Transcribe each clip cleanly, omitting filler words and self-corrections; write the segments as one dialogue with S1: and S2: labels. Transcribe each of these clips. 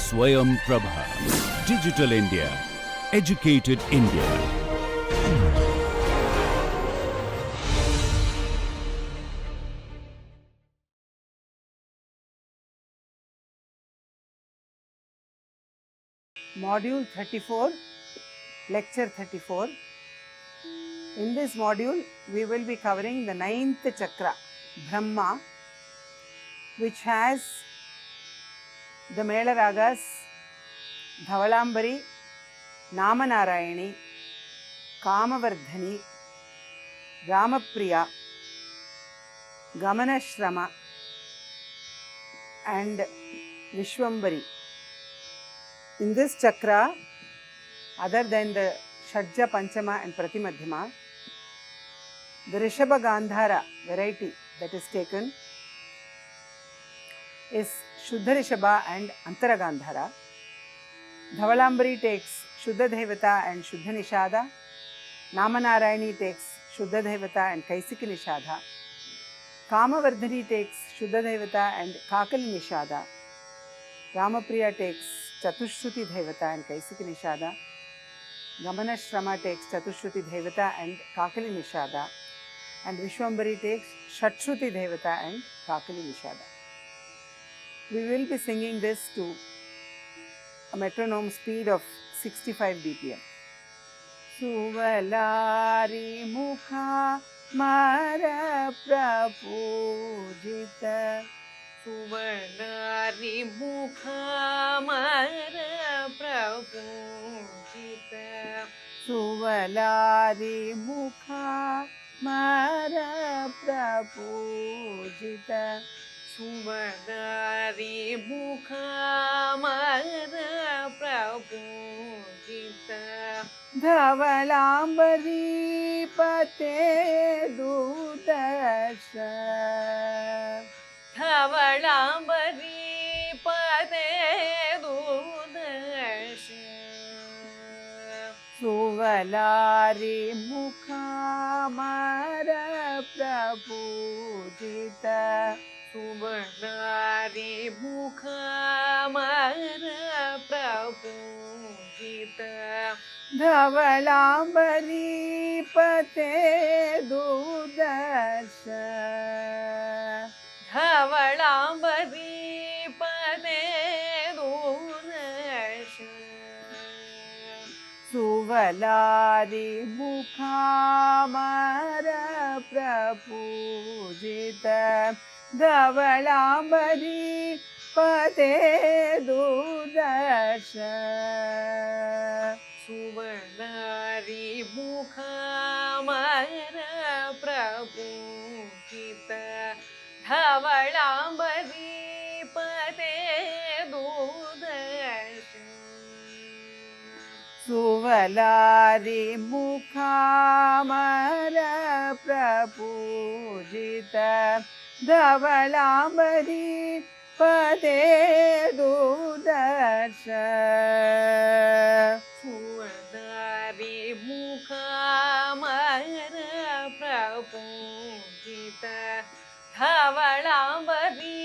S1: Swayam Prabha. Digital India. Educated India.
S2: Module 34, Lecture 34. In this module, we will be covering the 9th chakra, Brahma, which has the Mela Ragas, Dhavalambari, Namanarayani, Kamavardhani, Ramapriya, Gamanashrama, and Vishwambari. In this chakra, other than the Shadja, Panchama and Pratimadhyama, the Rishabha Gandhara variety that is taken is Shuddha Rishabha and Antara Gandhara. Dhavalambari takes Shuddha Devata and Shuddha Nishada. Namanarayani takes Shuddha Devata and Kaisiki Nishada. Kamavardhani takes Shuddha Devata and Kakali Nishada. Ramapriya takes Chatushruti Devata and Kaisiki Nishada. Gamanashrama takes Chatushruti Devata and Kakali Nishada. And Vishwambari takes Shatshruti Devata and Kakali Nishada. We will be singing this to a metronome speed of 65 BPM. Suvalari mukha mara prapujita.
S3: Suvalari mukha mara prapujita.
S2: Suvalari mukha mara prapujita.
S3: Suvalari mukha mara prapujita.
S2: Dhavalambari pate dudasha.
S3: Dhavalambari pate dudasha.
S2: Suvalari mukha mara prapujita.
S3: Suvalari mukha mara prapujita.
S2: Dhavalambari pate dudasha.
S3: Dhavalambari pate dudasha.
S2: Suvalari mukha mara prapujita. Dhavalambari pate dudasha.
S3: Suvalari mukha mara prapujita. Dhavalambari pate dudasha.
S2: Suvalari mukha mara prapujita. Dhavalambari pate dudasha.
S3: Suvalari mukha mara prapujita. Dhavalambari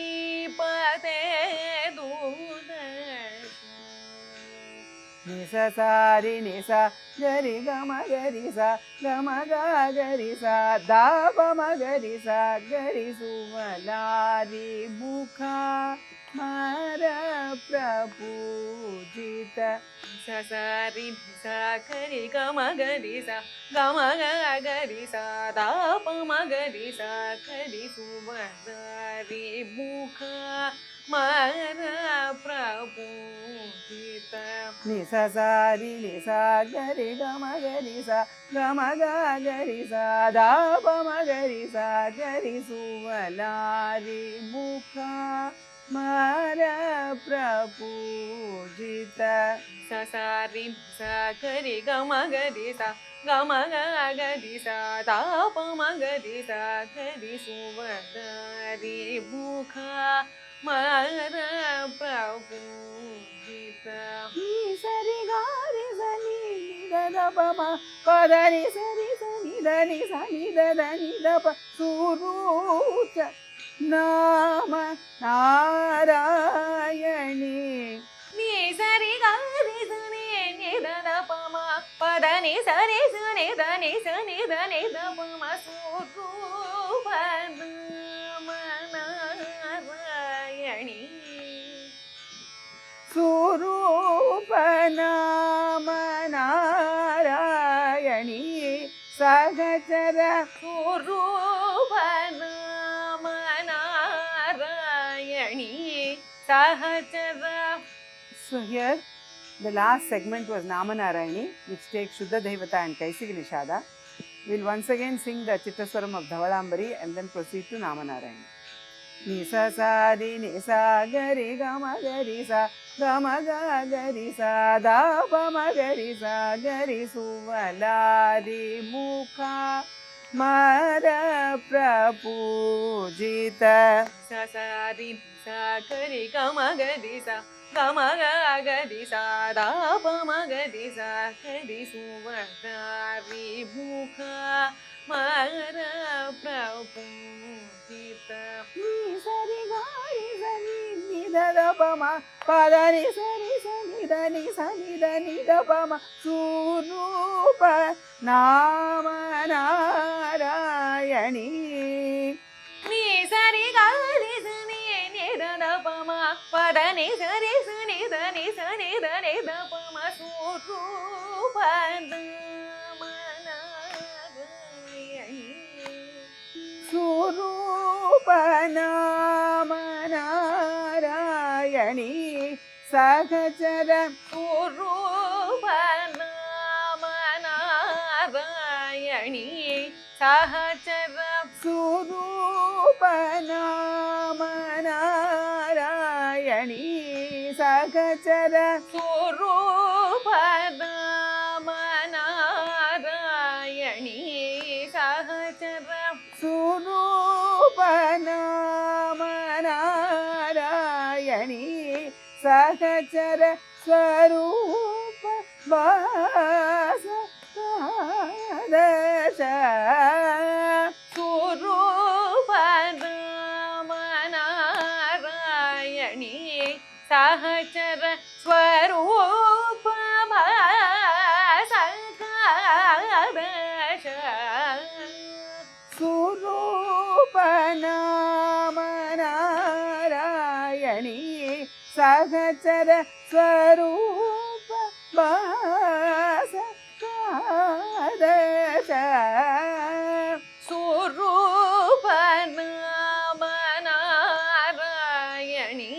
S3: pate dudasha.
S2: Nisa sari nisa gari gama gari sa gama ga gari sa dapa ma gari sa gari. Suvalari mukha mara prapujita.
S3: Sa sa ri sa kari gama gari sa gama ga gari sa da pa ma gari sa kari. Suvalari mukha mara prapujita.
S2: Nisa sari nisa gari gama gari sa gama ga gari sa dapa ma gari sa gari. Suvalari mukha mara prapujita.
S3: Sa sa ri sa kari gama gari sa gama ga gari sa da pa ma gari sa kari. Suvalari mukha mara prapujita.
S2: Sari gari sani da da pa ma pa da ni sari sani da ni sani da ni da pa surucha nama narayani.
S3: Ni பதனி சரி சனி தனி சனி தனி தபம சுரூப நாமநாராயணி
S2: சுரூப நாமநாராயணி சகச்சர
S3: சுரூப நாமநாராயணி சஹச்சர.
S2: So here the last segment was Namanarayani, which takes Shuddha Devata and Kaisiki Nishada. We'll once again sing the Chittaswaram of Dhavalambari and then proceed to Namanarayani. Nisa sa di nisa gari gama gari sa gama ga gari sa da pa ma gari sa gari suvalari mukha mara prapujita.
S3: sa sa ri sa gari gama gari sa gama ga gari sa da pa ma gari sa gari suvalari mukha mara prapujita.
S2: Ni sari gari sani ni da da pa ma pa da ni sari sani da ni sani da ni da pa ma surupa namanarayani.
S3: நீ சரி காரி சனி நித பம பதனி சரி சனி தனி சனி தனி தபம சுரூப நாமநாராயணி
S2: சுரூப நாமநாராயணி சகச்சர
S3: சுரூப நாமநாராயணி சஹச்சர.
S2: சுரூப நாமநாராயணி சகச்சர
S3: சுரூப நாமநாராயணி சஹச்சர.
S2: சுரூப நாமநாராயணி சகச்சர ஸ்வரூப வாசதேஷ.
S3: சுரூப நாமநாராயணி சஹச்சர ஸ்வரூப சகாதேஷ.
S2: சுரூப நாமநாராயணி சகச்சர ஸ்வரூப வாசதேஷ.
S3: சுரூப நாமநாராயணி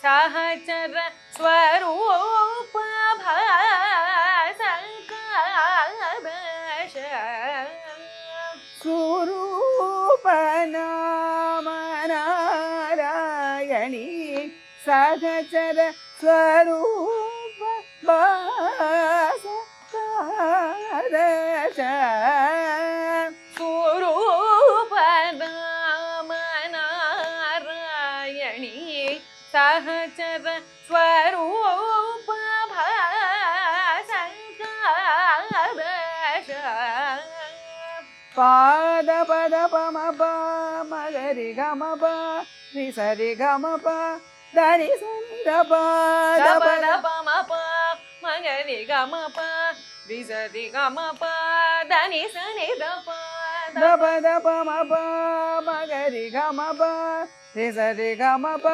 S3: சஹச்சர ஸ்வரூப சகாதேஷ.
S2: சுரூப நாமநாராயணி சகச்சர ஸ்வரூப வாசதேஷ.
S3: சுரூப நாமநாராயணி சஹச்சர ஸ்வரூப சகாதேஷ.
S2: பாத பத பம ப மகரி கம ப ரி சரி கம ப தனி சனி த ப த ப
S3: தப தபம ப மகரி கம ப விசதி கம ப தனி சனி தப
S2: த ப த பம ப மகரி கம ப ரி சரி கம ப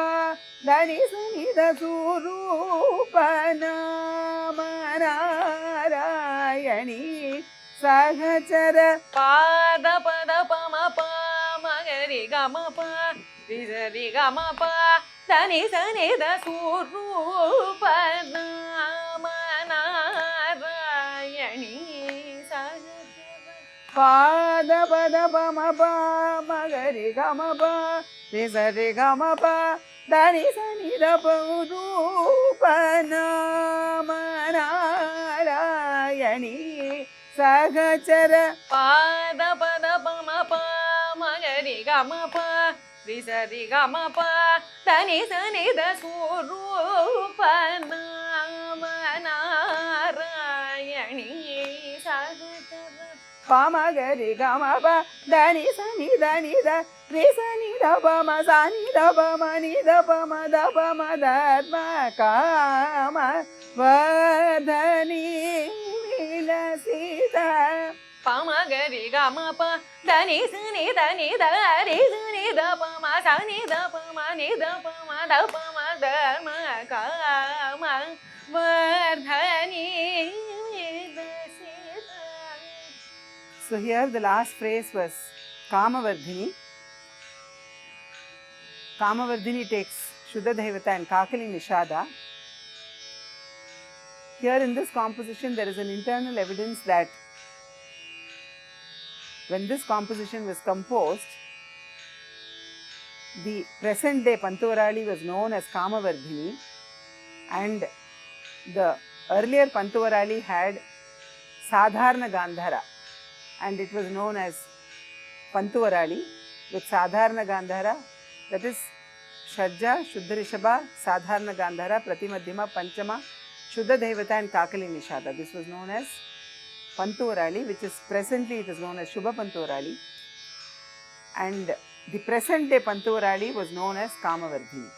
S2: தனி சனி த சுரூப நாமநாராயணி சகச்சர
S3: பாத பத பம ப மகரி கம ப விசதி கம ப தனி சனி த சுரூப நாமநாராயணி சஹச்சர.
S2: பாத பத பம ப மகரி கம ப ரி சரி கம ப தனி சனி த ப ரூப நாமநாராயணி சகச்சர
S3: பாத பத பம ப மகரி கம ப விசதி கம ப தனி சனி த சுரூப நாமநாராயணி சஹச்சர.
S2: பமகரி கம ப தனி சனி தனி த ரி சனி த பம சனி த பம நி த பம த பம தத்ம காம வர்தனி விலசித
S3: பமகரி கமப தனி சுனி தனி தரி சுனி தபம சனி தபம நி தபம தபம தர்ம காம Vardhani விலசித.
S2: So here the last phrase was Kamavardhini. Kamavardhini takes Shuddha Devata and Kakali Nishada. Here in this composition there is an internal evidence that when this composition was composed, the present day Pantuvarali was known as Kamavardhini and the earlier Pantuvarali had Sadharana Gandhara and it was known as Pantuvarali with Sadharana Gandhara, that is Shadja, Shuddha Rishabha, Sadharana Gandhara, Pratimadhyama, Panchama, Shuddha Devata and Kakali Nishada. This was known as Pantuvarali, which is presently it is known as Shubha Pantuvarali, and the present day Pantuvarali was known as Kamavardhini.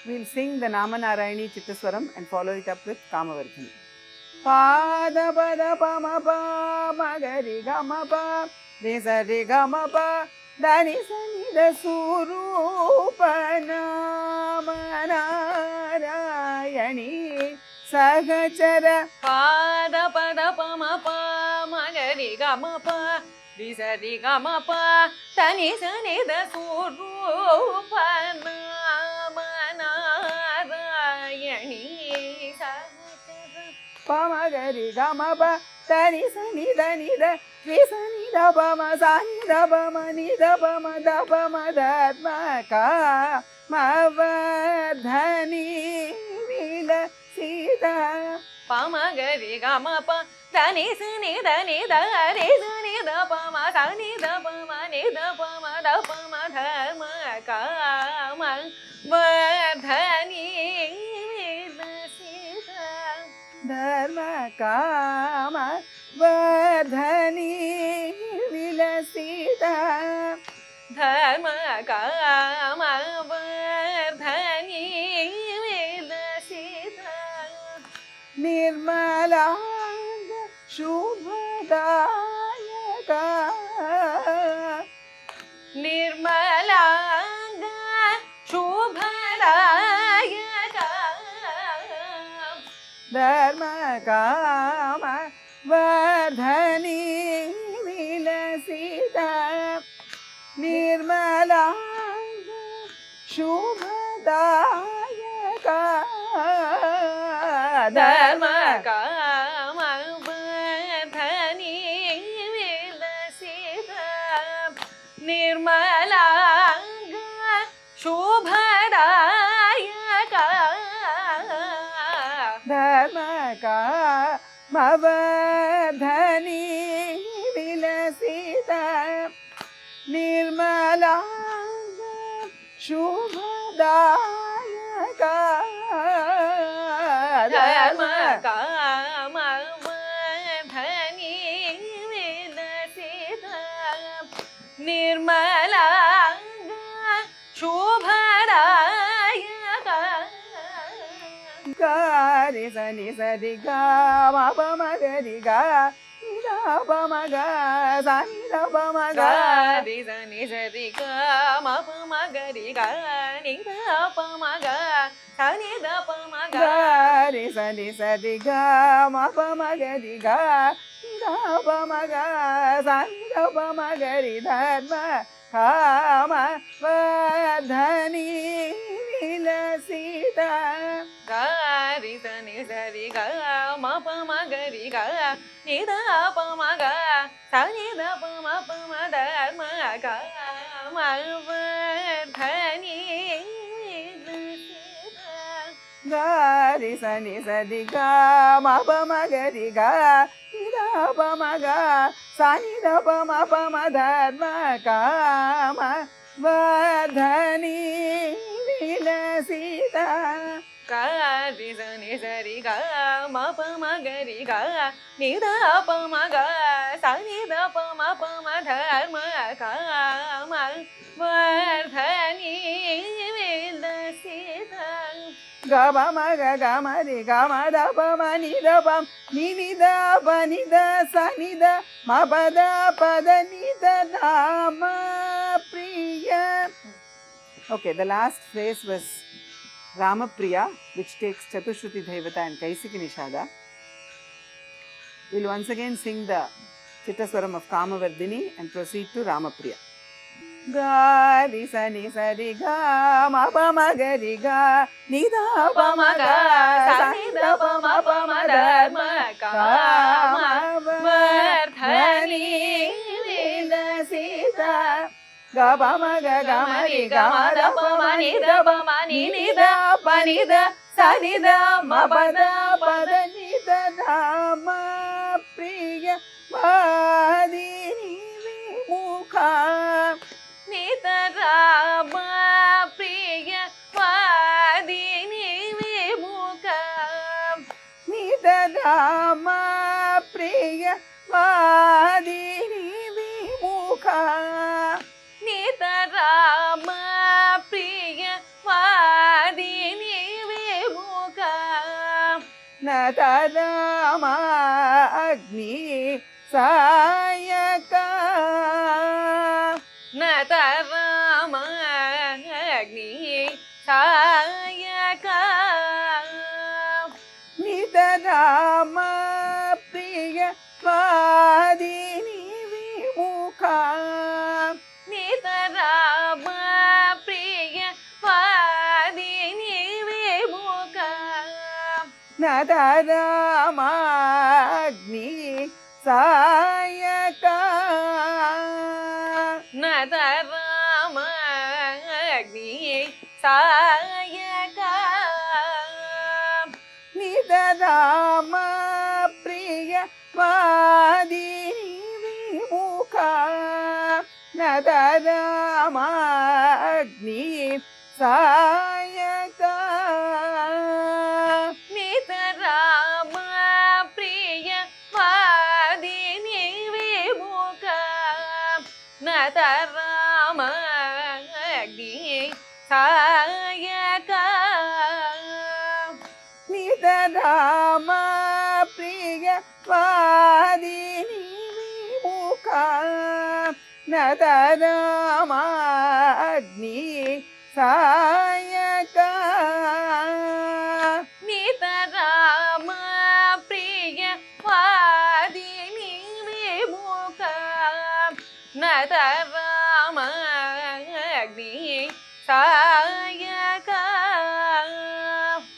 S2: We'll sing the Namanarayani Chittaswaram and follow it up with Kamavardhini. Pada pada pama pa magari gama pa nisari gama pa dani sani da surupa namanarayani Sahachara
S3: பாத பத பம பமகரி கமப திசரி கமப தனி சனித சூரூப நாமநாராயணி சஹசர
S2: Pamagari gama pa Tani sani da ni da Ni sani da pa ma sani da pa ma ni da pa ma da pa ma da ma ka ma vardhani vila sita
S3: பமகரி கமப தனி சனி தனி தரி சனி த பம சனி த பம நி த பம த பம தர்ம காம Vardhani விலசித.
S2: dharma kama vardhani vilasita
S3: தர்ம காம வர்தனி விலசித.
S2: निर्मलांग शुभदायका
S3: निर्मलांग शुभदायक
S2: धर्म काम वर्धनी विलसिता निर्मलांग शुभदायका
S3: धर्म काम वर्धनी विलसित निर्मलांग शुभदायक
S2: धर्म काम वर्धनी विलसिता निर्मलांग शुभदायका
S3: धर्म काम वर्धनी विलसित निर्मलांग शुभदायक
S2: Gari sani sari ga ma pa ma gari ga ni da pa ma ga sani da pa ma ga
S3: ri sani sari ga ma pa ma gari ga ni da pa ma ga sani da pa ma ga
S2: Gari sani sari ga ma pa ma gari ga ni da pa ma ga sani da pa ma gari dharma kama vardhani vilasita
S3: ri sani sari ga ma pa ma gari ga ni da pa ma ga sani da pa ma dharma ga ma vardhani vilasita
S2: Gari sani sari ga ma pa ma gari ga ni da pa ma ga sani da pa ma dharma kama vardhani vilasita
S3: ri sani sari ga ma pa ma gari ga ni da pa ma ga sani da pa ma dharma ga ma vardhani vilasita
S2: గమ మగ గమరి గమ దప మని దపం నినిద పనిద సనిద మపద పద నిద రామ ప్రియ. Okay, the last phrase was Ramapriya, which takes Chatushruti Devata and Kaisiki Nishada. We'll once again sing the Chittaswaram of Kamavardhini and proceed to Ramapriya. Ga ri sa ni sa ri ga ma pa ma ga ri ga ni da pa ma ga sa ni da pa ma da ma ka ma vardhani da sita ga pa ma ga ma ri ga ma da pa ma ni da pa ni da sa ni da ma pa da pa da ni da ma priya vadini vimukha
S3: Nita Rama Priya Vadini Vimukha
S2: Nita Rama Priya Vadini Vimukha
S3: Nita Rama Priya Vadini Vimukha
S2: Nata Rama Agni Sayaka
S3: Nata Rama Agni Sayaka
S2: Nita Rama Priya Vadini Vimukha
S3: Nita Rama Priya Vadini Vimukha
S2: Nata Rama Agni Sayaka
S3: Nata Rama Agni Sayaka
S2: Nita Rama Priya Vadini Vimukha Nata Rama Agni Sayaka
S3: Nita Rama Priya Vadini Vimukha Nata Rama Agni Sayaka
S2: Nita Rama Priya Vadini Vimukha Nata Rama Agni Sayaka
S3: Nita Rama Priya Vadini Vimukha Nata Rama Agni Sayaka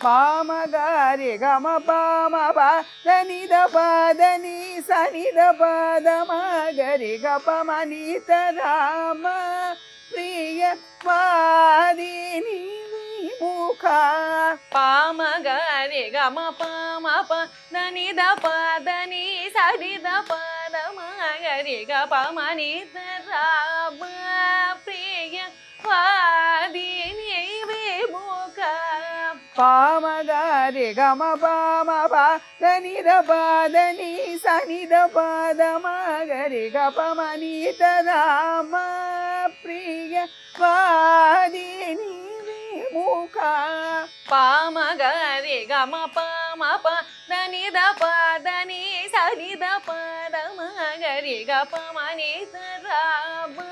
S2: Pamagari Gama Pama Pa Dani da Pa Dani Sani da Pa Damagari Gapa Manita Rama Priya Vadini Vimukha
S3: Pamagari Gama Pama Pa Dani da Pa Dani Sadi da Pa Damagari Gapa Manita Rama Priya Vadini Vimukha
S2: Pamagari Gama Pama Pa Dani da Pa Dani Sani da Pa Damagari Gapa Manita Rama Priya Vadini Vimukha
S3: Pamagari Gama Pama Pa Dani da Pa Dani Sadi da Pa Damagari Gapa Manita Rama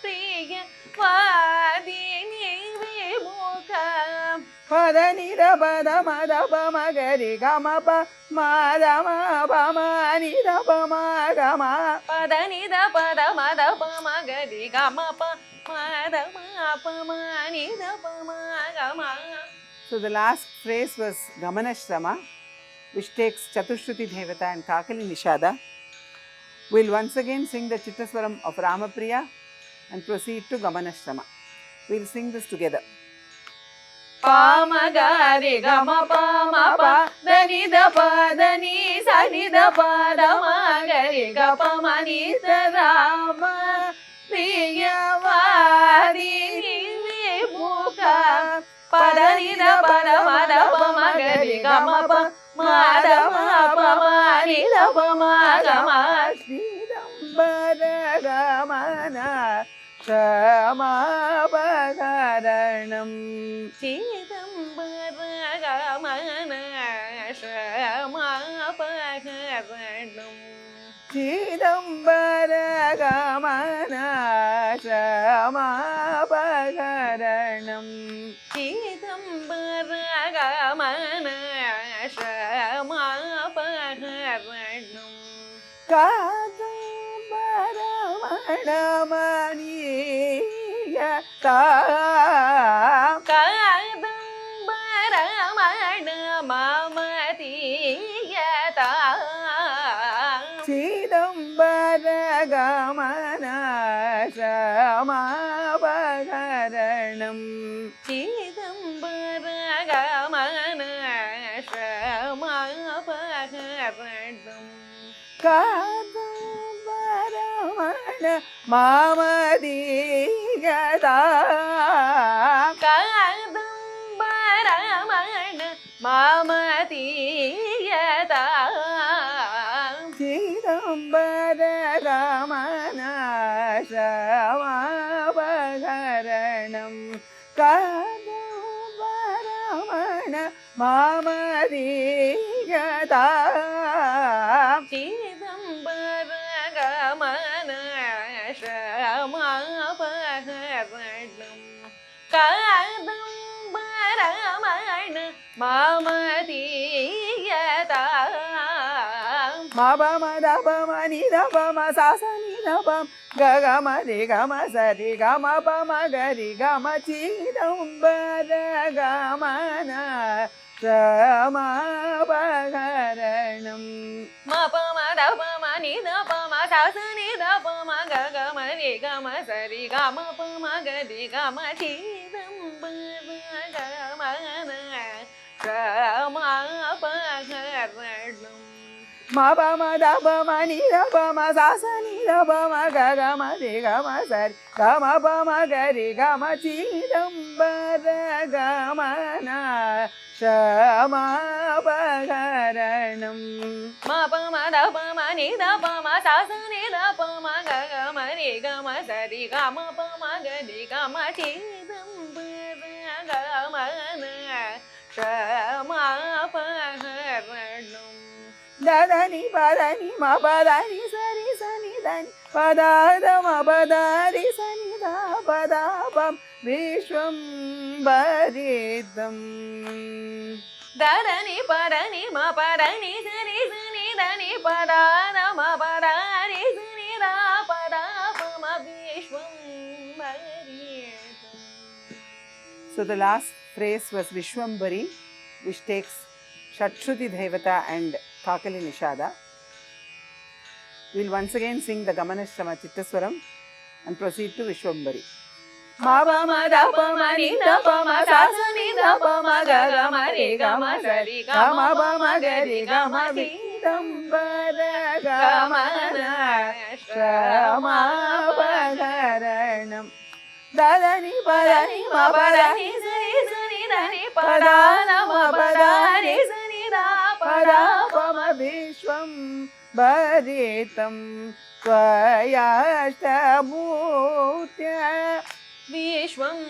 S3: Priya Vadini Vimukha
S2: Padani da Pa da Ma da Pa Magari Gama Pa Ma da Ma Pa Ma Ni da Pa Ma Gama
S3: Padani da Pa da Ma da Pa Magari Gama Pa Ma da Ma Pa Ma Ni da Pa Ma Gama.
S2: So the last phrase was Gamanashrama, which takes Chatushruti Devata and Kakali Nishada. We'll once again sing the Chittaswaram of Ramapriya and proceed to Gamanashrama. We'll sing this together.
S3: Pamagari Gama Pama Pa Dani da Pa Dani Sadi da Pa Damagari Gapa Manita Rama Priya Vadini Vimukha Padani da Pa da Ma da Pa Magari Gama Pa Ma da Ma Pa Ma Ni da Pa Ma Gama
S2: Shridambara Gamana Shamabhagaranam
S3: Chidambara
S2: சிதம்பர கமன சமாபகரணம்
S3: சிதம்பர கமன சமாபகரணம்
S2: காதம்பரமணிய
S3: காதம்பரமண மமதீயதா
S2: சிதம்பர கமன சமாபகரணம்
S3: சிதம்பர கமன சமாபகரணம்
S2: காதம்பரமண மாமதீகதா
S3: காதம்பரமண மமதீயதா
S2: சிதம்பர கமன சமாபகரணம் காதம்பரமண மாமதீகதா
S3: சிதம்பர கமன சமாபகரணம் காதம்பரமண மமதீயதா
S2: மபமதபமனிதபம சாசனிதபம் ககமரி கம சரி கம பம கரி கம சிதம்பர கமன சமாபகரணம்
S3: மபமதபமனிதபம சாசனிதபம ககமரி கம சரி கம பம கரி கம சிதம்பர கமன சமாபகரணம்
S2: மபமதபமனிதபம சாசனிதபம ககமரி கம சரி கம பம கரி கம சிதம்பர கமன சமாபகரணம்
S3: மபமதபமனிதபம சாசனிதபம ககமரி கம சரி கம பம கரி கம சிதம்பர கமன சமாபகரணம்
S2: ததனி பதனி மபதனி சரி சனி தனி பதாதம பதாரி சனிதா பதாபம் விஸ்வம் பரிதம்
S3: தரணி பரணி மபரணி சரி சனி தனி பதானம பதாரி சனிதா பதாபம விஸ்வம் பரிதம்.
S2: So the last phrase was Vishwambari, which takes Shatshruti Devata and Kakali Nishada. We will once again sing the Gamanashrama Chittaswaram and proceed to Vishwambari. Mabama-da-pama-ni-da-pama Sa-sa-ni-da-pama-ga-ga-ma-re-ga-ma-sa-ri-ga-ma-vidambara-ga-ma-na Shama-pa-ga-ra-nam Da-da-ni-pa-da-ni-pa-da-ni-sa-ni-da-ni-pa-da-pa-ma-vishwam Bharitam Tvayashtamutya
S3: விஸ்வம்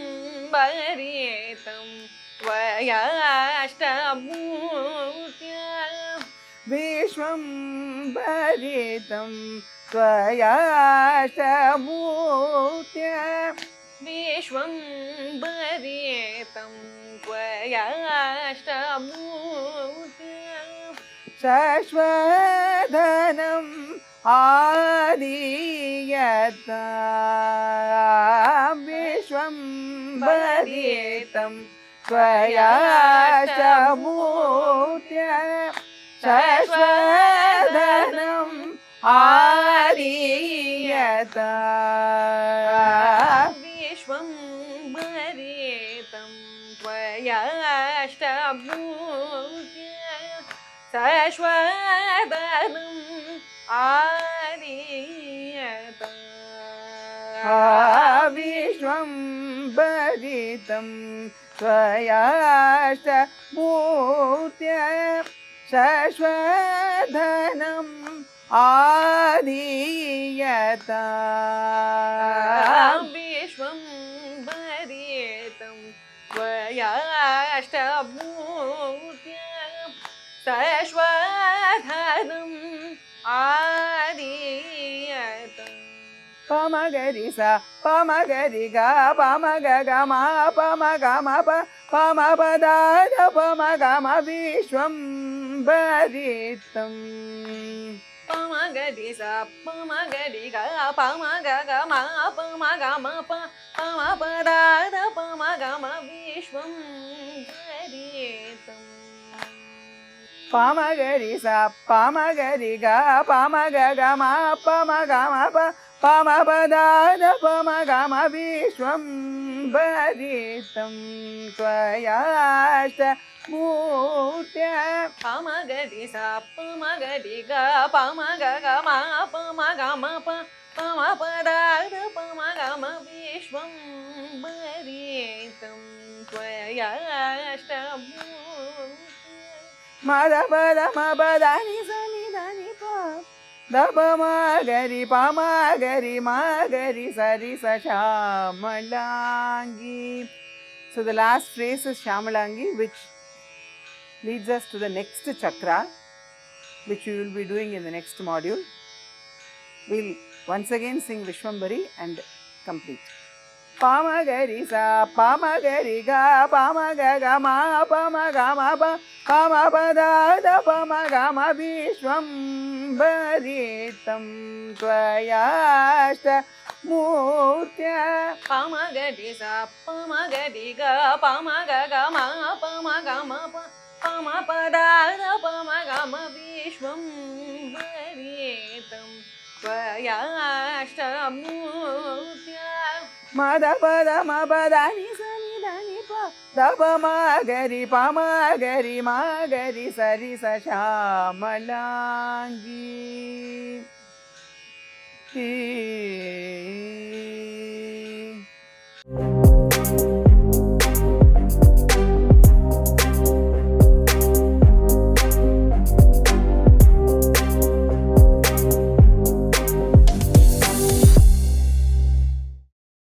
S3: பரிதம் त्वयाष्टमूर्त्या
S2: विश्वं भरितं त्वयाष्टमूर्त्या
S3: विश्वं भरितं त्वयाष्टमूर्त्या
S2: शश्वधनम् आदीयता विश्वं भरितं त्वयाष्टमूर्त्या शश्वधनम् आदीयता
S3: विश्वं भरितं त्वयाष्टमूर्त्या शश्वधनम् आदीयता
S2: विश्वं भरितं त्वयाष्टमूर्त्या शश्वधनम् आदीयता
S3: विश्वं भरितं त्वयाष्टमूर्त्या शश्वधनम् ஆதியதம்
S2: பமகரி சா பமகரி க பமக கம பமக மப பமபதாத பமகம விஸ்வம் பரித்தம்
S3: பமகரி ச பமகரி க பமக கம பமகம பமபதாத பமகம விஸ்வம் பரிதம்
S2: பமகரி சா பமகரி க பமக கம பமக மப பமபதாத பமகம விஸ்வம் பரித்தம் த்வயாஷ்ட மூர்த்ய
S3: பமகரி ச பமகரி க பமக கம பமகம பமபதாத பமகம விஸ்வம் பரிதம்
S2: மதபத மபதானி சனி தனி ப தபமகரி பமகரி மகரி சரி சஷாமலாங்கி. So the last phrase is Shamalangi, which leads us to the next chakra, which we will be doing in the next module. We'll once again sing Vishwambari and complete. Pamagari sa pamagari ga pamaga gama pamagama pa pamapadada pamagama vishwam baritam tvayashta மூர்த்திய
S3: பமகரி ச பமகரி க பமக கம பமகம பமபதாத பமகம விஸ்வம் பரிதம் த்வயாஷ்டமூர்த்ய
S2: மதபத மபதானி சனி தனி ப தபமகரி பமகரி மகரி சரி சஷாமலாங்கி.